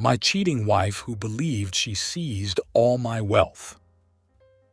My cheating wife who believed she seized all my wealth.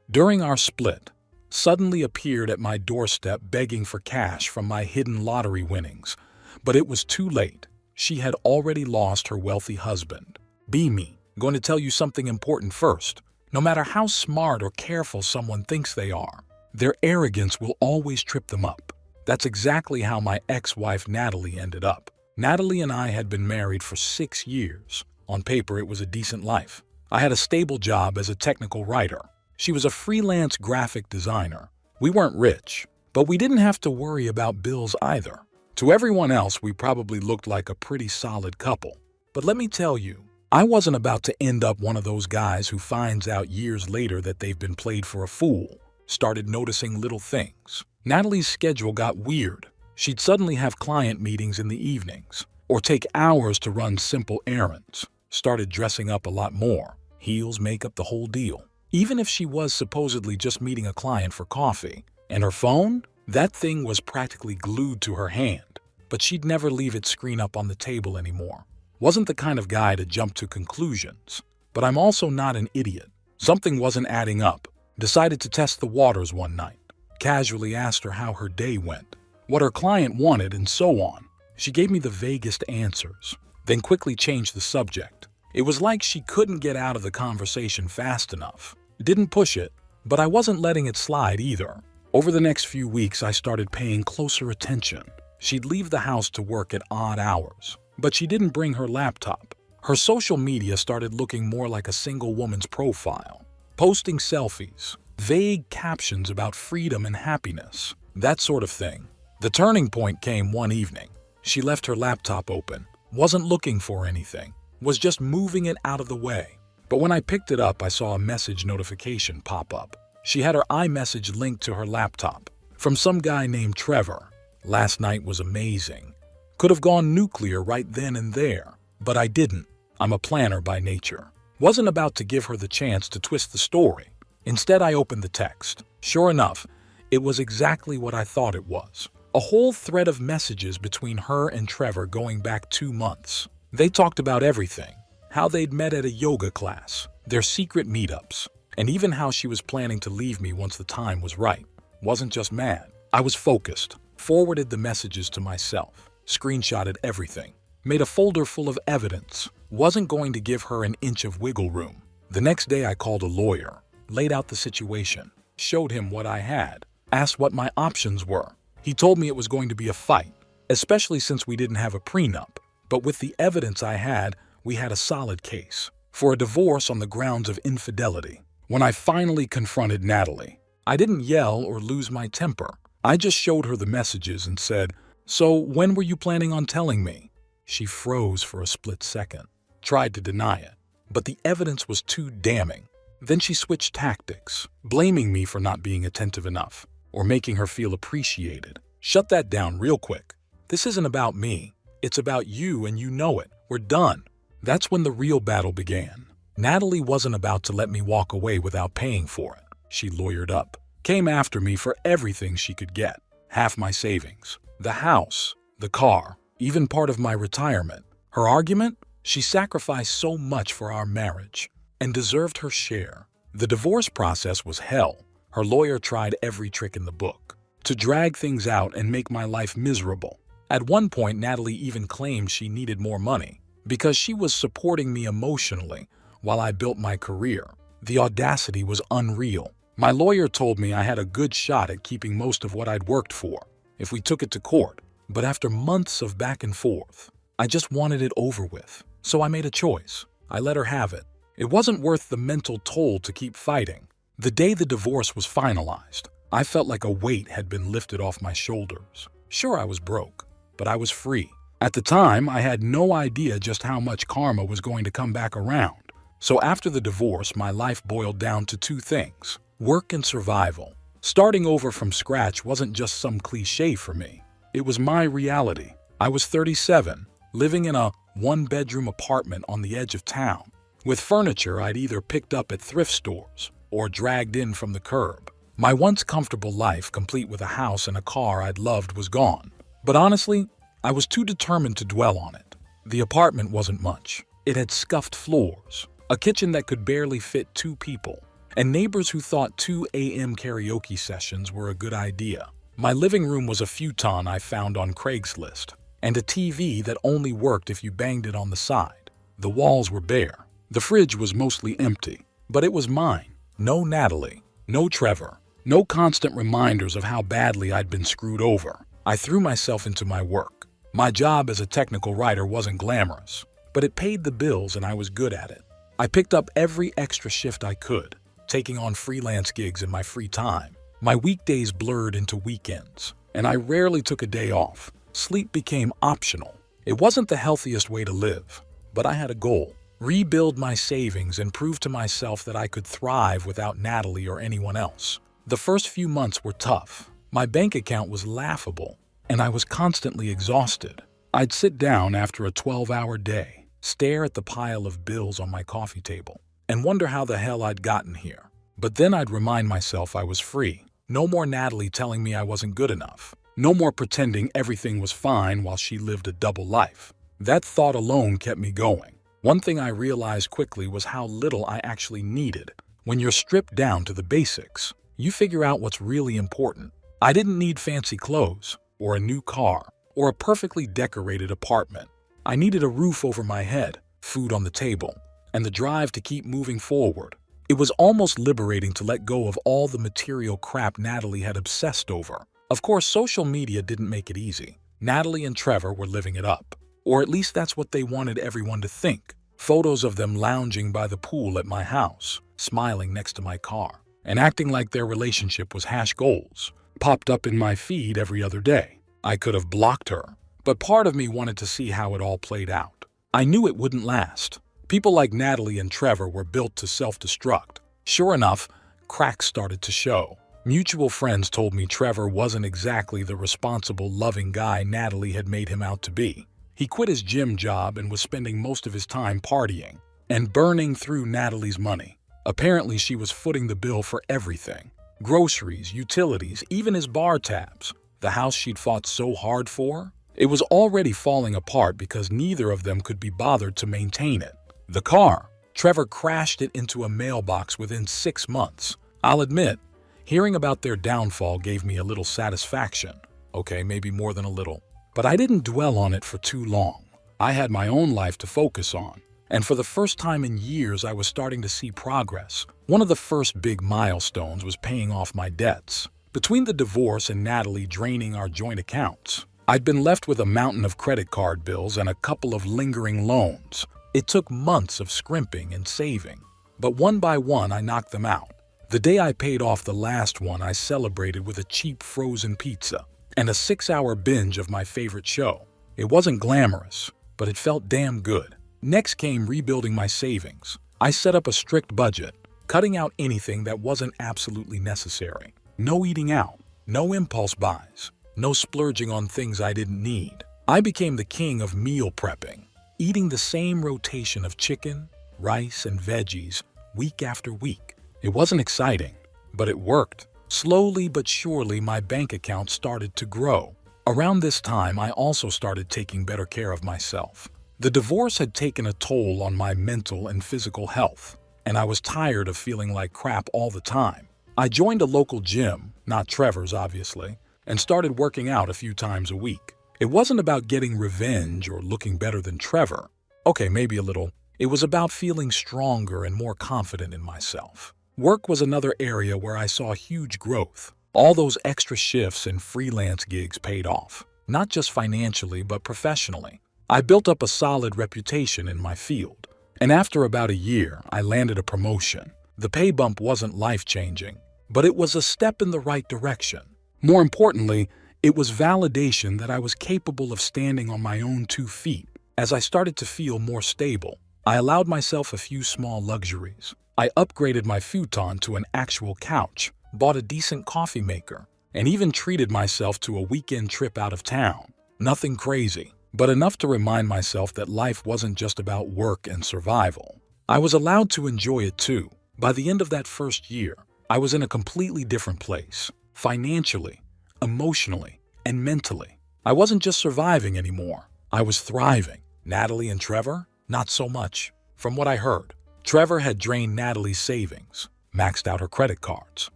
During our split, suddenly appeared at my doorstep begging for cash from my hidden lottery winnings, but it was too late. She had already lost her wealthy husband. Be me, going to tell you something important first. No matter how smart or careful someone thinks they are, their arrogance will always trip them up. That's exactly how my ex-wife Natalie ended up. Natalie and I had been married for 6 years. On paper, it was a decent life. I had a stable job as a technical writer. She was a freelance graphic designer. We weren't rich, but we didn't have to worry about bills either. To everyone else, we probably looked like a pretty solid couple. But let me tell you, I wasn't about to end up one of those guys who finds out years later that they've been played for a fool. Started noticing little things. Natalie's schedule got weird. She'd suddenly have client meetings in the evenings, or take hours to run simple errands. Started dressing up a lot more. Heels, makeup, the whole deal. Even if she was supposedly just meeting a client for coffee. And her phone? That thing was practically glued to her hand. But she'd never leave its screen up on the table anymore. Wasn't the kind of guy to jump to conclusions. But I'm also not an idiot. Something wasn't adding up. Decided to test the waters one night. Casually asked her how her day went, what her client wanted, and so on. She gave me the vaguest answers, then quickly changed the subject. It was like she couldn't get out of the conversation fast enough. Didn't push it, but I wasn't letting it slide either. Over the next few weeks, I started paying closer attention. She'd leave the house to work at odd hours, but she didn't bring her laptop. Her social media started looking more like a single woman's profile, posting selfies, vague captions about freedom and happiness, that sort of thing. The turning point came one evening. She left her laptop open, wasn't looking for anything, was just moving it out of the way. But when I picked it up, I saw a message notification pop up. She had her iMessage linked to her laptop from some guy named Trevor. Last night was amazing. Could have gone nuclear right then and there, but I didn't. I'm a planner by nature. Wasn't about to give her the chance to twist the story. Instead, I opened the text. Sure enough, it was exactly what I thought it was. A whole thread of messages between her and Trevor going back 2 months. They talked about everything. How they'd met at a yoga class, their secret meetups, and even how she was planning to leave me once the time was right. Wasn't just mad. I was focused. Forwarded the messages to myself. Screenshotted everything. Made a folder full of evidence. Wasn't going to give her an inch of wiggle room. The next day I called a lawyer. Laid out the situation. Showed him what I had. Asked what my options were. He told me it was going to be a fight, especially since we didn't have a prenup. But with the evidence I had, we had a solid case for a divorce on the grounds of infidelity. When I finally confronted Natalie, I didn't yell or lose my temper. I just showed her the messages and said, "So when were you planning on telling me?" She froze for a split second, tried to deny it, but the evidence was too damning. Then she switched tactics, blaming me for not being attentive enough or making her feel appreciated. Shut that down real quick. This isn't about me. It's about you, and you know it. We're done. That's when the real battle began. Natalie wasn't about to let me walk away without paying for it. She lawyered up, came after me for everything she could get. Half my savings, the house, the car, even part of my retirement. Her argument? She sacrificed so much for our marriage and deserved her share. The divorce process was hell. Her lawyer tried every trick in the book to drag things out and make my life miserable. At one point, Natalie even claimed she needed more money because she was supporting me emotionally while I built my career. The audacity was unreal. My lawyer told me I had a good shot at keeping most of what I'd worked for if we took it to court. But after months of back and forth, I just wanted it over with. So I made a choice. I let her have it. It wasn't worth the mental toll to keep fighting. The day the divorce was finalized, I felt like a weight had been lifted off my shoulders. Sure, I was broke, but I was free. At the time, I had no idea just how much karma was going to come back around. So after the divorce, my life boiled down to 2 things: work and survival. Starting over from scratch wasn't just some cliche for me. It was my reality. I was 37, living in a 1-bedroom apartment on the edge of town, with furniture I'd either picked up at thrift stores or dragged in from the curb. My once comfortable life, complete with a house and a car I'd loved, was gone. But honestly, I was too determined to dwell on it. The apartment wasn't much. It had scuffed floors, a kitchen that could barely fit 2 people, and neighbors who thought 2 a.m. karaoke sessions were a good idea. My living room was a futon I found on Craigslist, and a TV that only worked if you banged it on the side. The walls were bare. The fridge was mostly empty, but it was mine. No Natalie, no Trevor, no constant reminders of how badly I'd been screwed over. I threw myself into my work. My job as a technical writer wasn't glamorous, but it paid the bills and I was good at it. I picked up every extra shift I could, taking on freelance gigs in my free time. My weekdays blurred into weekends, and I rarely took a day off. Sleep became optional. It wasn't the healthiest way to live, but I had a goal: rebuild my savings and prove to myself that I could thrive without Natalie or anyone else. The first few months were tough. My bank account was laughable, and I was constantly exhausted. I'd sit down after a 12-hour day, stare at the pile of bills on my coffee table, and wonder how the hell I'd gotten here. But then I'd remind myself I was free. No more Natalie telling me I wasn't good enough. No more pretending everything was fine while she lived a double life. That thought alone kept me going. One thing I realized quickly was how little I actually needed. When you're stripped down to the basics, you figure out what's really important. I didn't need fancy clothes, or a new car, or a perfectly decorated apartment. I needed a roof over my head, food on the table, and the drive to keep moving forward. It was almost liberating to let go of all the material crap Natalie had obsessed over. Of course, social media didn't make it easy. Natalie and Trevor were living it up, or at least that's what they wanted everyone to think. Photos of them lounging by the pool at my house, smiling next to my car, and acting like their relationship was hash goals, popped up in my feed every other day. I could have blocked her, but part of me wanted to see how it all played out. I knew it wouldn't last. People like Natalie and Trevor were built to self-destruct. Sure enough, cracks started to show. Mutual friends told me Trevor wasn't exactly the responsible, loving guy Natalie had made him out to be. He quit his gym job and was spending most of his time partying and burning through Natalie's money. Apparently, she was footing the bill for everything: groceries, utilities, even his bar tabs. The house she'd fought so hard for? It was already falling apart because neither of them could be bothered to maintain it. The car. Trevor crashed it into a mailbox within 6 months. I'll admit, hearing about their downfall gave me a little satisfaction. Okay, maybe more than a little. But I didn't dwell on it for too long. I had my own life to focus on. And for the first time in years, I was starting to see progress. One of the first big milestones was paying off my debts. Between the divorce and Natalie draining our joint accounts, I'd been left with a mountain of credit card bills and a couple of lingering loans. It took months of scrimping and saving, but one by one I knocked them out. The day I paid off the last one, I celebrated with a cheap frozen pizza and a 6-hour binge of my favorite show. It wasn't glamorous, but it felt damn good. Next came rebuilding my savings. I set up a strict budget, cutting out anything that wasn't absolutely necessary. No eating out, no impulse buys, no splurging on things I didn't need. I became the king of meal prepping, eating the same rotation of chicken, rice, and veggies week after week. It wasn't exciting, but it worked. Slowly but surely, my bank account started to grow. Around this time, I also started taking better care of myself. The divorce had taken a toll on my mental and physical health, and I was tired of feeling like crap all the time. I joined a local gym, not Trevor's obviously, and started working out a few times a week. It wasn't about getting revenge or looking better than Trevor. Okay, maybe a little. It was about feeling stronger and more confident in myself. Work was another area where I saw huge growth. All those extra shifts and freelance gigs paid off, not just financially, but professionally. I built up a solid reputation in my field, and after about a year, I landed a promotion. The pay bump wasn't life-changing, but it was a step in the right direction. More importantly, it was validation that I was capable of standing on my own 2 feet. As I started to feel more stable, I allowed myself a few small luxuries. I upgraded my futon to an actual couch, bought a decent coffee maker, and even treated myself to a weekend trip out of town. Nothing crazy, but enough to remind myself that life wasn't just about work and survival. I was allowed to enjoy it too. By the end of that first year, I was in a completely different place, financially, emotionally, and mentally. I wasn't just surviving anymore. I was thriving. Natalie and Trevor? Not so much. From what I heard, Trevor had drained Natalie's savings, maxed out her credit cards,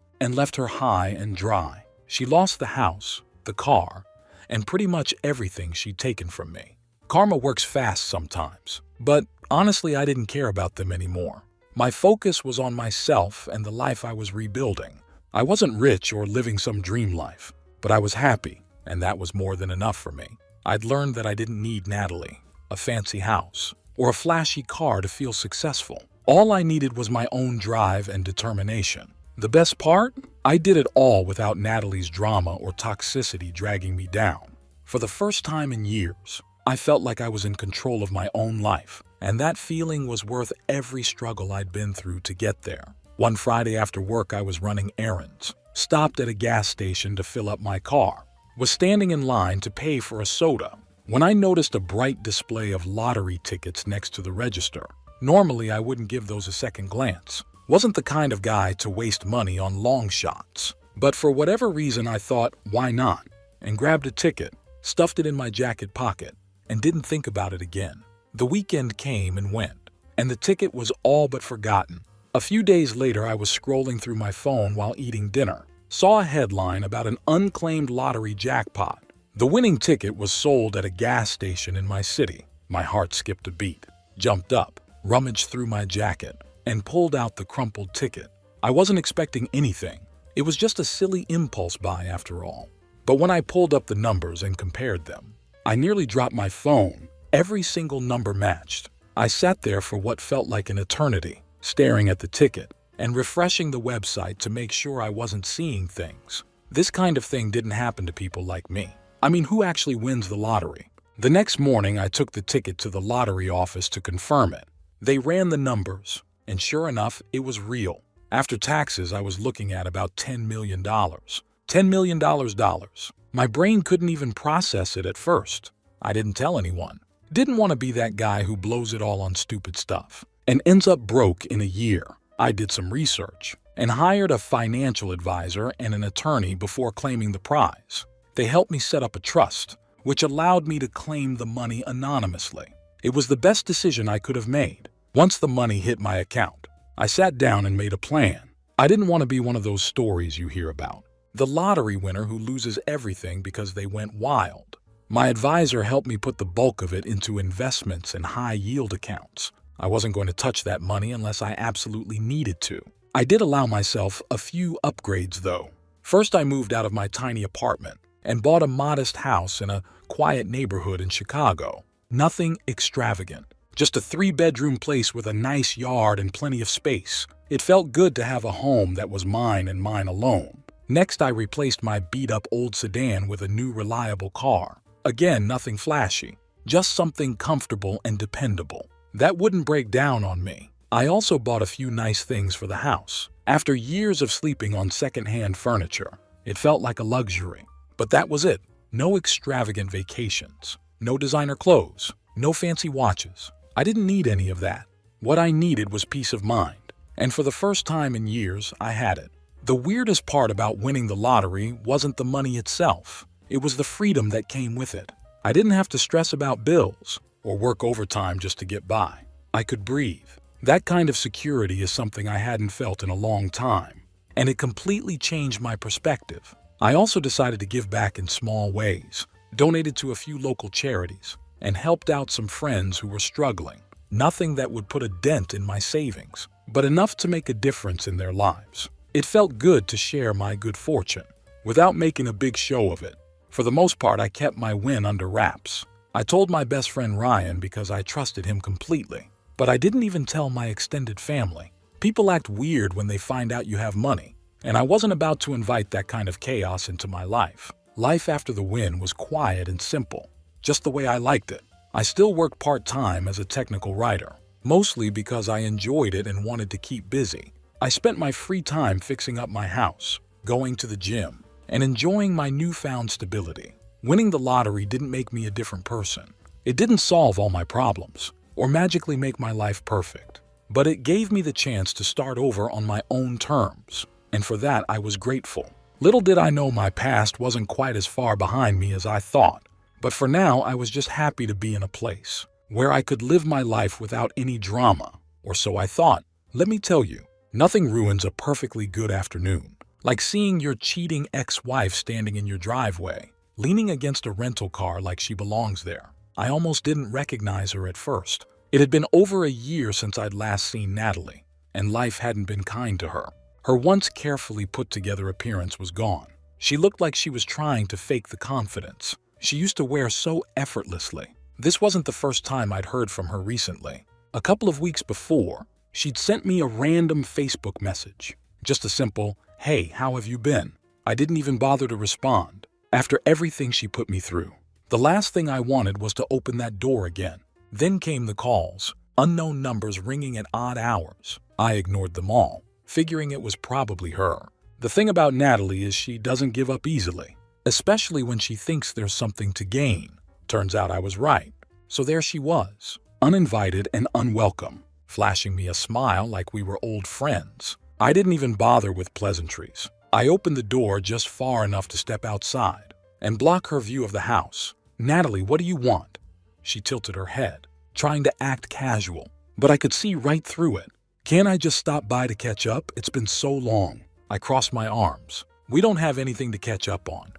and left her high and dry. She lost the house, the car, and pretty much everything she'd taken from me. Karma works fast sometimes, but honestly, I didn't care about them anymore. My focus was on myself and the life I was rebuilding. I wasn't rich or living some dream life, but I was happy, and that was more than enough for me. I'd learned that I didn't need Natalie, a fancy house, or a flashy car to feel successful. All I needed was my own drive and determination. The best part? I did it all without Natalie's drama or toxicity dragging me down. For the first time in years, I felt like I was in control of my own life, and that feeling was worth every struggle I'd been through to get there. One Friday after work, I was running errands, stopped at a gas station to fill up my car, was standing in line to pay for a soda, when I noticed a bright display of lottery tickets next to the register. Normally, I wouldn't give those a second glance. Wasn't the kind of guy to waste money on long shots. But for whatever reason, I thought, why not? And grabbed a ticket, stuffed it in my jacket pocket, and didn't think about it again. The weekend came and went, and the ticket was all but forgotten. A few days later, I was scrolling through my phone while eating dinner, saw a headline about an unclaimed lottery jackpot. The winning ticket was sold at a gas station in my city. My heart skipped a beat, jumped up, rummaged through my jacket, and pulled out the crumpled ticket. I wasn't expecting anything. It was just a silly impulse buy after all. But when I pulled up the numbers and compared them, I nearly dropped my phone. Every single number matched. I sat there for what felt like an eternity, staring at the ticket and refreshing the website to make sure I wasn't seeing things. This kind of thing didn't happen to people like me. I mean, who actually wins the lottery? The next morning, I took the ticket to the lottery office to confirm it. They ran the numbers, and sure enough, it was real. After taxes, I was looking at about $10 million. $10 million dollars. My brain couldn't even process it at first. I didn't tell anyone. Didn't want to be that guy who blows it all on stupid stuff and ends up broke in a year. I did some research and hired a financial advisor and an attorney before claiming the prize. They helped me set up a trust, which allowed me to claim the money anonymously. It was the best decision I could have made. Once the money hit my account, I sat down and made a plan. I didn't want to be one of those stories you hear about, the lottery winner who loses everything because they went wild. My advisor helped me put the bulk of it into investments and high-yield accounts. I wasn't going to touch that money unless I absolutely needed to. I did allow myself a few upgrades, though. First, I moved out of my tiny apartment and bought a modest house in a quiet neighborhood in Chicago. Nothing extravagant, just a 3-bedroom place with a nice yard and plenty of space. It felt good to have a home that was mine and mine alone. Next, I replaced my beat-up old sedan with a new reliable car. Again, nothing flashy, just something comfortable and dependable. That wouldn't break down on me. I also bought a few nice things for the house. After years of sleeping on second-hand furniture, it felt like a luxury. But that was it. No extravagant vacations, no designer clothes, no fancy watches. I didn't need any of that. What I needed was peace of mind. And for the first time in years, I had it. The weirdest part about winning the lottery wasn't the money itself. It was the freedom that came with it. I didn't have to stress about bills or work overtime just to get by. I could breathe. That kind of security is something I hadn't felt in a long time, and it completely changed my perspective. I also decided to give back in small ways, donated to a few local charities, and helped out some friends who were struggling. Nothing that would put a dent in my savings, but enough to make a difference in their lives. It felt good to share my good fortune, without making a big show of it. For the most part, I kept my win under wraps. I told my best friend Ryan because I trusted him completely. But I didn't even tell my extended family. People act weird when they find out you have money, and I wasn't about to invite that kind of chaos into my life. Life after the win was quiet and simple, just the way I liked it. I still worked part-time as a technical writer, mostly because I enjoyed it and wanted to keep busy. I spent my free time fixing up my house, going to the gym, and enjoying my newfound stability. Winning the lottery didn't make me a different person. It didn't solve all my problems or magically make my life perfect, but it gave me the chance to start over on my own terms, and for that I was grateful. Little did I know my past wasn't quite as far behind me as I thought, but for now I was just happy to be in a place where I could live my life without any drama, or so I thought. Let me tell you, nothing ruins a perfectly good afternoon, like seeing your cheating ex-wife standing in your driveway, leaning against a rental car like she belongs there. I almost didn't recognize her at first. It had been over a year since I'd last seen Natalie, and life hadn't been kind to her. Her once carefully put-together appearance was gone. She looked like she was trying to fake the confidence she used to wear so effortlessly. This wasn't the first time I'd heard from her recently. A couple of weeks before, she'd sent me a random Facebook message. Just a simple, "Hey, how have you been?" I didn't even bother to respond. After everything she put me through, the last thing I wanted was to open that door again. Then came the calls, unknown numbers ringing at odd hours. I ignored them all, figuring it was probably her. The thing about Natalie is she doesn't give up easily, especially when she thinks there's something to gain. Turns out I was right. So there she was, uninvited and unwelcome, flashing me a smile like we were old friends. I didn't even bother with pleasantries. I opened the door just far enough to step outside and block her view of the house. "Natalie, what do you want?" She tilted her head, trying to act casual, but I could see right through it. "Can't I just stop by to catch up? It's been so long." I crossed my arms. "We don't have anything to catch up on.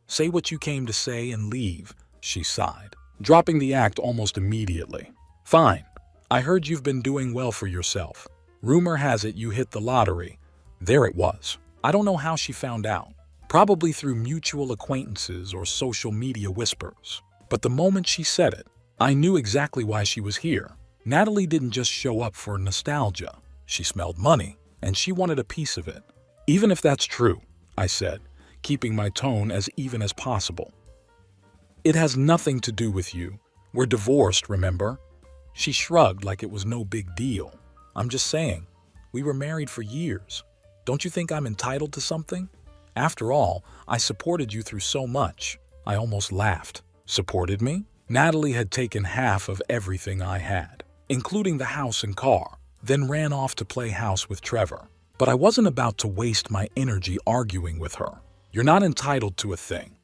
Say what you came to say and leave," she sighed, dropping the act almost immediately. "Fine. I heard you've been doing well for yourself. Rumor has it you hit the lottery." There it was. I don't know how she found out. Probably through mutual acquaintances or social media whispers. But the moment she said it, I knew exactly why she was here. Natalie didn't just show up for nostalgia. She smelled money, and she wanted a piece of it. "Even if that's true," I said, keeping my tone as even as possible. "It has nothing to do with you. We're divorced, remember?" She shrugged like it was no big deal. "I'm just saying, we were married for years. Don't you think I'm entitled to something? After all, I supported you through so much." I almost laughed. Supported me? Natalie had taken half of everything I had, including the house and car, then ran off to play house with Trevor. But I wasn't about to waste my energy arguing with her. "You're not entitled to a thing.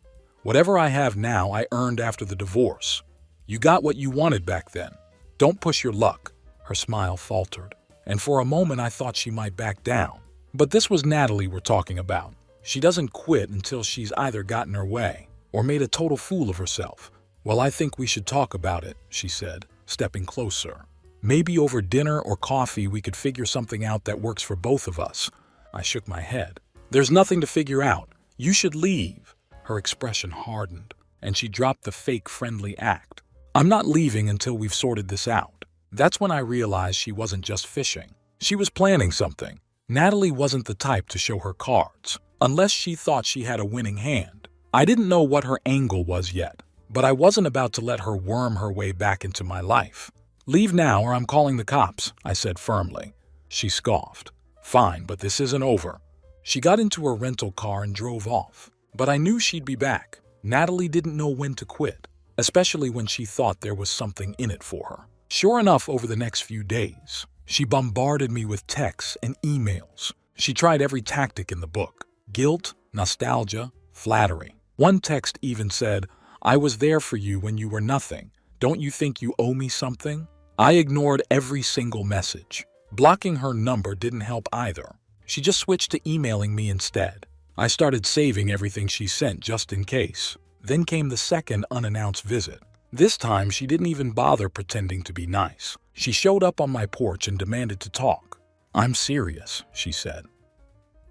Whatever I have now, I earned after the divorce. You got what you wanted back then. Don't push your luck." Her smile faltered, and for a moment I thought she might back down. But this was Natalie we're talking about. She doesn't quit until she's either gotten her way or made a total fool of herself. "Well, I think we should talk about it," she said, stepping closer. "Maybe over dinner or coffee we could figure something out that works for both of us." I shook my head. "There's nothing to figure out. You should leave." Her expression hardened, and she dropped the fake friendly act. "I'm not leaving until we've sorted this out." That's when I realized she wasn't just fishing. She was planning something. Natalie wasn't the type to show her cards, unless she thought she had a winning hand. I didn't know what her angle was yet, but I wasn't about to let her worm her way back into my life. "Leave now or I'm calling the cops," I said firmly. She scoffed. "Fine, but this isn't over." She got into her rental car and drove off, but I knew she'd be back. Natalie didn't know when to quit, especially when she thought there was something in it for her. Sure enough, over the next few days, she bombarded me with texts and emails. She tried every tactic in the book: guilt, nostalgia, flattery. One text even said, "I was there for you when you were nothing. Don't you think you owe me something?" I ignored every single message. Blocking her number didn't help either. She just switched to emailing me instead. I started saving everything she sent just in case. Then came the second unannounced visit. This time, she didn't even bother pretending to be nice. She showed up on my porch and demanded to talk. "I'm serious," she said.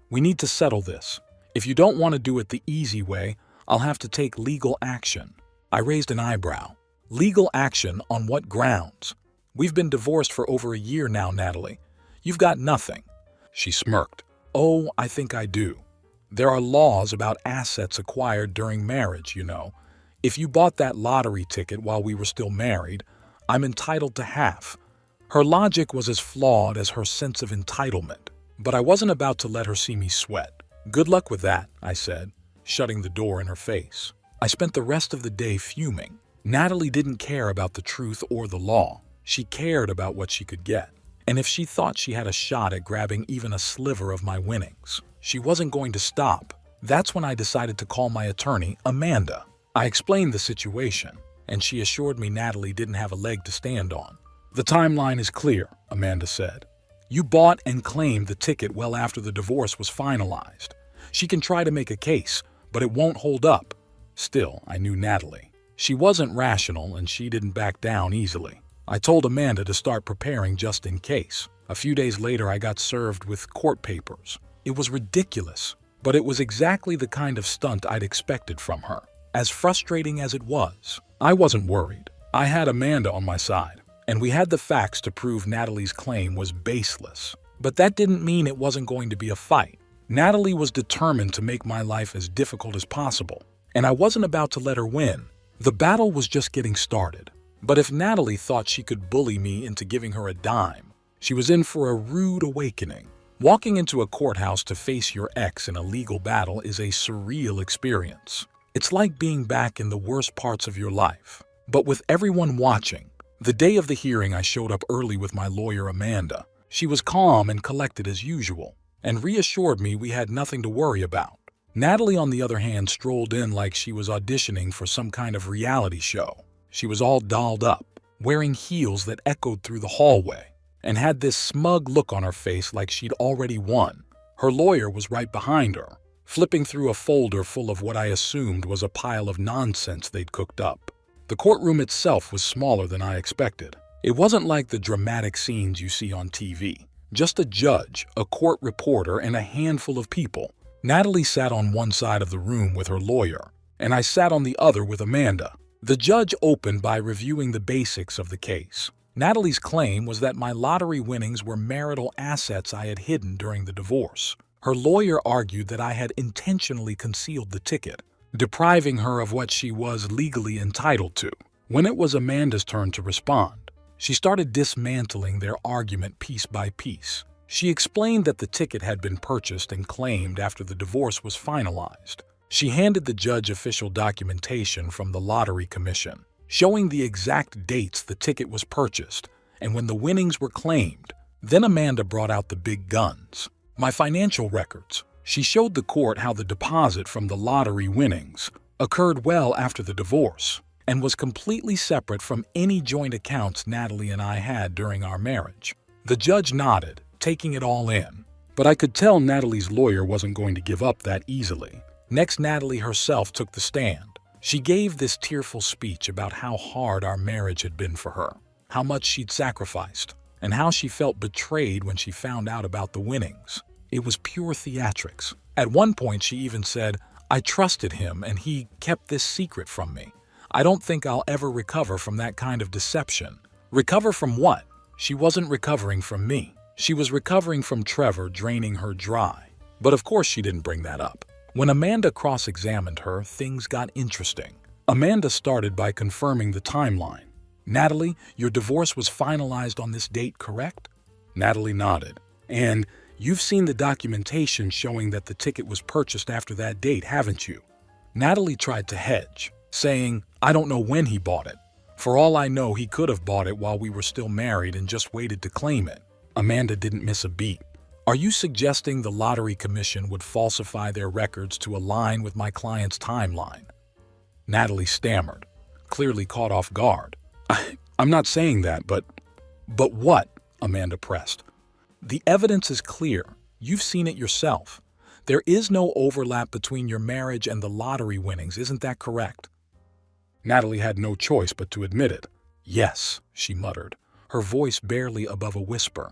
"We need to settle this. If you don't want to do it the easy way, I'll have to take legal action." I raised an eyebrow. "Legal action on what grounds? We've been divorced for over a year now, Natalie. You've got nothing." She smirked. "Oh, I think I do. There are laws about assets acquired during marriage, you know. If you bought that lottery ticket while we were still married, I'm entitled to half." Her logic was as flawed as her sense of entitlement, but I wasn't about to let her see me sweat. "Good luck with that," I said, shutting the door in her face. I spent the rest of the day fuming. Natalie didn't care about the truth or the law. She cared about what she could get. And if she thought she had a shot at grabbing even a sliver of my winnings, she wasn't going to stop. That's when I decided to call my attorney, Amanda. I explained the situation, and she assured me Natalie didn't have a leg to stand on. "The timeline is clear," Amanda said. "You bought and claimed the ticket well after the divorce was finalized. She can try to make a case, but it won't hold up." Still, I knew Natalie. She wasn't rational, and she didn't back down easily. I told Amanda to start preparing just in case. A few days later, I got served with court papers. It was ridiculous, but it was exactly the kind of stunt I'd expected from her. As frustrating as it was, I wasn't worried. I had Amanda on my side, and we had the facts to prove Natalie's claim was baseless. But that didn't mean it wasn't going to be a fight. Natalie was determined to make my life as difficult as possible, and I wasn't about to let her win. The battle was just getting started. But if Natalie thought she could bully me into giving her a dime, she was in for a rude awakening. Walking into a courthouse to face your ex in a legal battle is a surreal experience. It's like being back in the worst parts of your life, but with everyone watching. The day of the hearing, I showed up early with my lawyer, Amanda. She was calm and collected as usual, and reassured me we had nothing to worry about. Natalie, on the other hand, strolled in like she was auditioning for some kind of reality show. She was all dolled up, wearing heels that echoed through the hallway, and had this smug look on her face like she'd already won. Her lawyer was right behind her, flipping through a folder full of what I assumed was a pile of nonsense they'd cooked up. The courtroom itself was smaller than I expected. It wasn't like the dramatic scenes you see on TV. Just a judge, a court reporter, and a handful of people. Natalie sat on one side of the room with her lawyer, and I sat on the other with Amanda. The judge opened by reviewing the basics of the case. Natalie's claim was that my lottery winnings were marital assets I had hidden during the divorce. Her lawyer argued that I had intentionally concealed the ticket, depriving her of what she was legally entitled to. When it was Amanda's turn to respond, she started dismantling their argument piece by piece. She explained that the ticket had been purchased and claimed after the divorce was finalized. She handed the judge official documentation from the Lottery Commission, showing the exact dates the ticket was purchased and when the winnings were claimed. Then Amanda brought out the big guns, my financial records. She showed the court how the deposit from the lottery winnings occurred well after the divorce and was completely separate from any joint accounts Natalie and I had during our marriage. The judge nodded, taking it all in, but I could tell Natalie's lawyer wasn't going to give up that easily. Next, Natalie herself took the stand. She gave this tearful speech about how hard our marriage had been for her, how much she'd sacrificed, and how she felt betrayed when she found out about the winnings. It was pure theatrics. At one point, she even said, "I trusted him and he kept this secret from me. I don't think I'll ever recover from that kind of deception." Recover from what? She wasn't recovering from me. She was recovering from Trevor draining her dry. But of course she didn't bring that up. When Amanda cross-examined her, things got interesting. Amanda started by confirming the timeline. "Natalie, your divorce was finalized on this date, correct?" Natalie nodded. "And you've seen the documentation showing that the ticket was purchased after that date, haven't you?" Natalie tried to hedge, saying, "I don't know when he bought it. For all I know, he could have bought it while we were still married and just waited to claim it." Amanda didn't miss a beat. "Are you suggesting the Lottery Commission would falsify their records to align with my client's timeline?" Natalie stammered, clearly caught off guard. I'm not saying that, but what?" Amanda pressed. "The evidence is clear. You've seen it yourself. There is no overlap between your marriage and the lottery winnings, isn't that correct?" Natalie had no choice but to admit it. "Yes," she muttered, her voice barely above a whisper.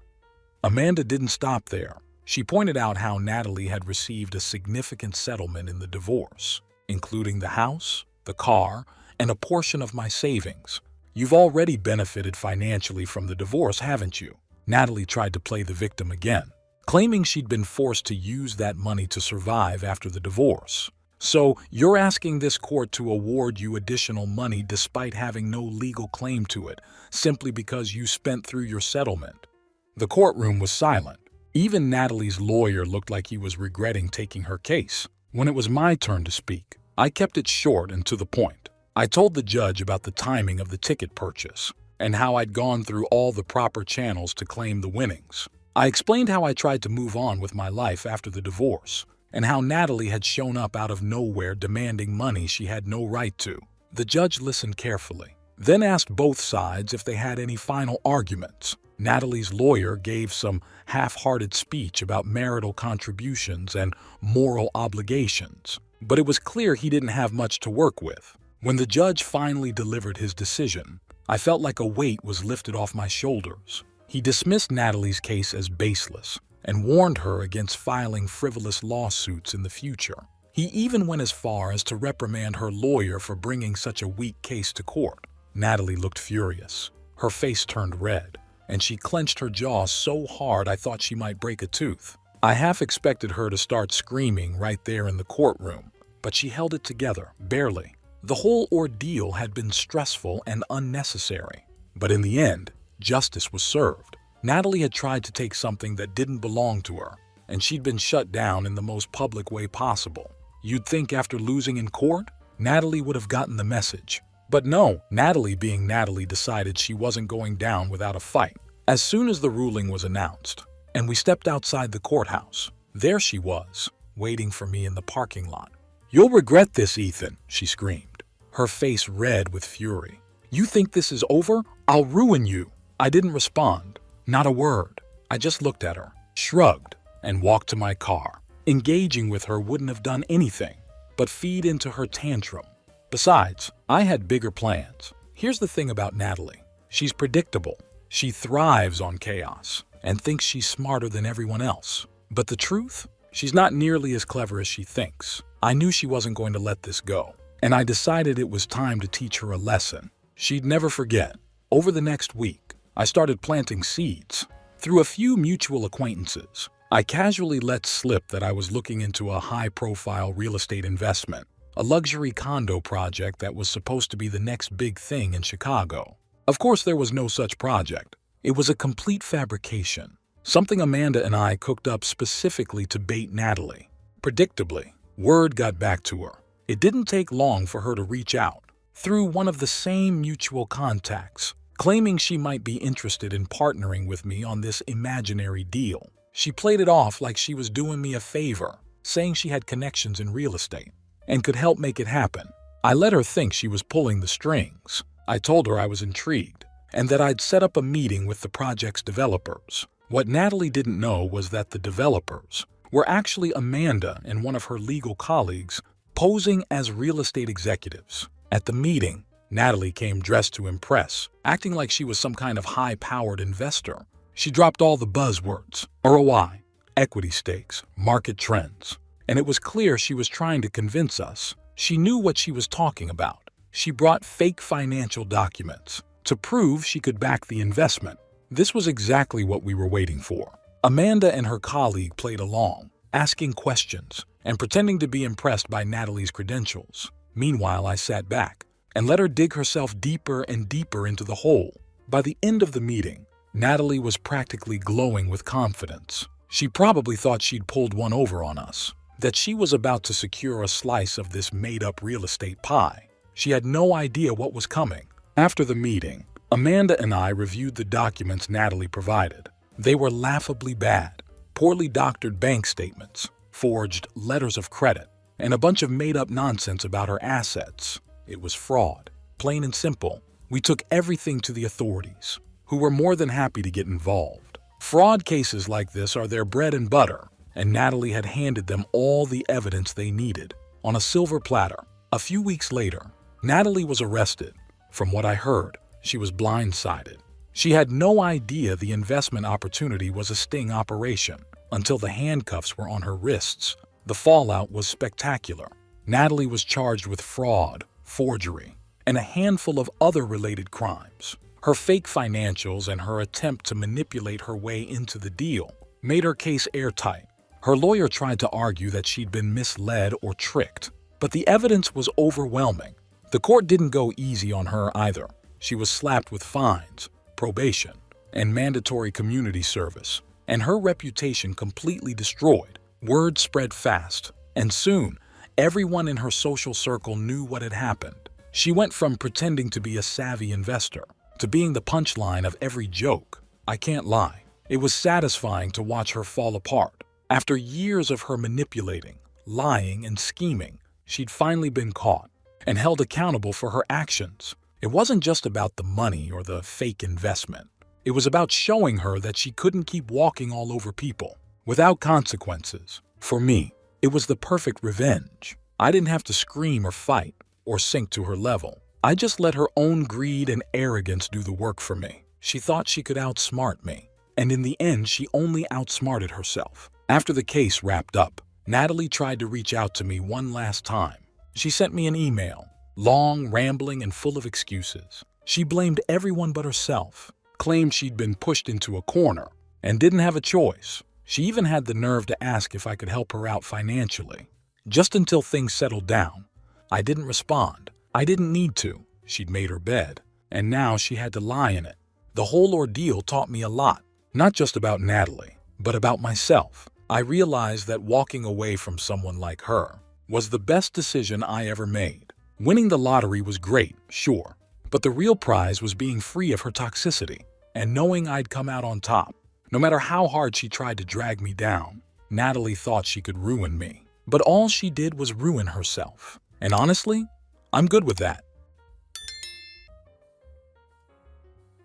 Amanda didn't stop there. She pointed out how Natalie had received a significant settlement in the divorce, including the house, the car, and a portion of my savings. "You've already benefited financially from the divorce, haven't you?" Natalie tried to play the victim again, claiming she'd been forced to use that money to survive after the divorce. "So you're asking this court to award you additional money despite having no legal claim to it, simply because you spent through your settlement?" The courtroom was silent. Even Natalie's lawyer looked like he was regretting taking her case. When it was my turn to speak, I kept it short and to the point. I told the judge about the timing of the ticket purchase and how I'd gone through all the proper channels to claim the winnings. I explained how I tried to move on with my life after the divorce and how Natalie had shown up out of nowhere demanding money she had no right to. The judge listened carefully, then asked both sides if they had any final arguments. Natalie's lawyer gave some half-hearted speech about marital contributions and moral obligations, but it was clear he didn't have much to work with. When the judge finally delivered his decision, I felt like a weight was lifted off my shoulders. He dismissed Natalie's case as baseless and warned her against filing frivolous lawsuits in the future. He even went as far as to reprimand her lawyer for bringing such a weak case to court. Natalie looked furious. Her face turned red, and she clenched her jaw so hard I thought she might break a tooth. I half expected her to start screaming right there in the courtroom, but she held it together, barely. The whole ordeal had been stressful and unnecessary, but in the end, justice was served. Natalie had tried to take something that didn't belong to her, and she'd been shut down in the most public way possible. You'd think after losing in court, Natalie would have gotten the message. But no, Natalie being Natalie decided she wasn't going down without a fight. As soon as the ruling was announced, and we stepped outside the courthouse, there she was, waiting for me in the parking lot. "You'll regret this, Ethan," she screamed, her face red with fury. "You think this is over? I'll ruin you." I didn't respond, not a word. I just looked at her, shrugged, and walked to my car. Engaging with her wouldn't have done anything but feed into her tantrum. Besides, I had bigger plans. Here's the thing about Natalie. She's predictable. She thrives on chaos and thinks she's smarter than everyone else. But the truth? She's not nearly as clever as she thinks. I knew she wasn't going to let this go, and I decided it was time to teach her a lesson she'd never forget. Over the next week, I started planting seeds. Through a few mutual acquaintances, I casually let slip that I was looking into a high-profile real estate investment, a luxury condo project that was supposed to be the next big thing in Chicago. Of course, there was no such project. It was a complete fabrication, something Amanda and I cooked up specifically to bait Natalie. Predictably, word got back to her. It didn't take long for her to reach out, through one of the same mutual contacts, claiming she might be interested in partnering with me on this imaginary deal. She played it off like she was doing me a favor, saying she had connections in real estate and could help make it happen. I let her think she was pulling the strings. I told her I was intrigued and that I'd set up a meeting with the project's developers. What Natalie didn't know was that the developers were actually Amanda and one of her legal colleagues posing as real estate executives. At the meeting, Natalie came dressed to impress, acting like she was some kind of high-powered investor. She dropped all the buzzwords: ROI, equity stakes, market trends. And it was clear she was trying to convince us. She knew what she was talking about. She brought fake financial documents to prove she could back the investment. This was exactly what we were waiting for. Amanda and her colleague played along, asking questions and pretending to be impressed by Natalie's credentials. Meanwhile, I sat back and let her dig herself deeper and deeper into the hole. By the end of the meeting, Natalie was practically glowing with confidence. She probably thought she'd pulled one over on us, that she was about to secure a slice of this made-up real estate pie. She had no idea what was coming. After the meeting, Amanda and I reviewed the documents Natalie provided. They were laughably bad: poorly doctored bank statements, forged letters of credit, and a bunch of made-up nonsense about her assets. It was fraud, plain and simple. We took everything to the authorities, who were more than happy to get involved. Fraud cases like this are their bread and butter, and Natalie had handed them all the evidence they needed on a silver platter. A few weeks later, Natalie was arrested. From what I heard, she was blindsided. She had no idea the investment opportunity was a sting operation until the handcuffs were on her wrists. The fallout was spectacular. Natalie was charged with fraud, forgery, and a handful of other related crimes. Her fake financials and her attempt to manipulate her way into the deal made her case airtight. Her lawyer tried to argue that she'd been misled or tricked, but the evidence was overwhelming. The court didn't go easy on her either. She was slapped with fines, probation, and mandatory community service, and her reputation completely destroyed. Word spread fast, and soon, everyone in her social circle knew what had happened. She went from pretending to be a savvy investor to being the punchline of every joke. I can't lie. It was satisfying to watch her fall apart. After years of her manipulating, lying, and scheming, she'd finally been caught. and held accountable for her actions. It wasn't just about the money or the fake investment. It was about showing her that she couldn't keep walking all over people without consequences. For me, it was the perfect revenge. I didn't have to scream or fight or sink to her level. I just let her own greed and arrogance do the work for me. She thought she could outsmart me, and in the end, she only outsmarted herself. After the case wrapped up, Natalie tried to reach out to me one last time. She sent me an email, long, rambling, and full of excuses. She blamed everyone but herself, claimed she'd been pushed into a corner, and didn't have a choice. She even had the nerve to ask if I could help her out financially. Just until things settled down, I didn't respond. I didn't need to. She'd made her bed, and now she had to lie in it. The whole ordeal taught me a lot, not just about Natalie, but about myself. I realized that walking away from someone like her was the best decision I ever made. Winning the lottery was great, sure, but the real prize was being free of her toxicity and knowing I'd come out on top. No matter how hard she tried to drag me down, Natalie thought she could ruin me. But all she did was ruin herself. And honestly, I'm good with that.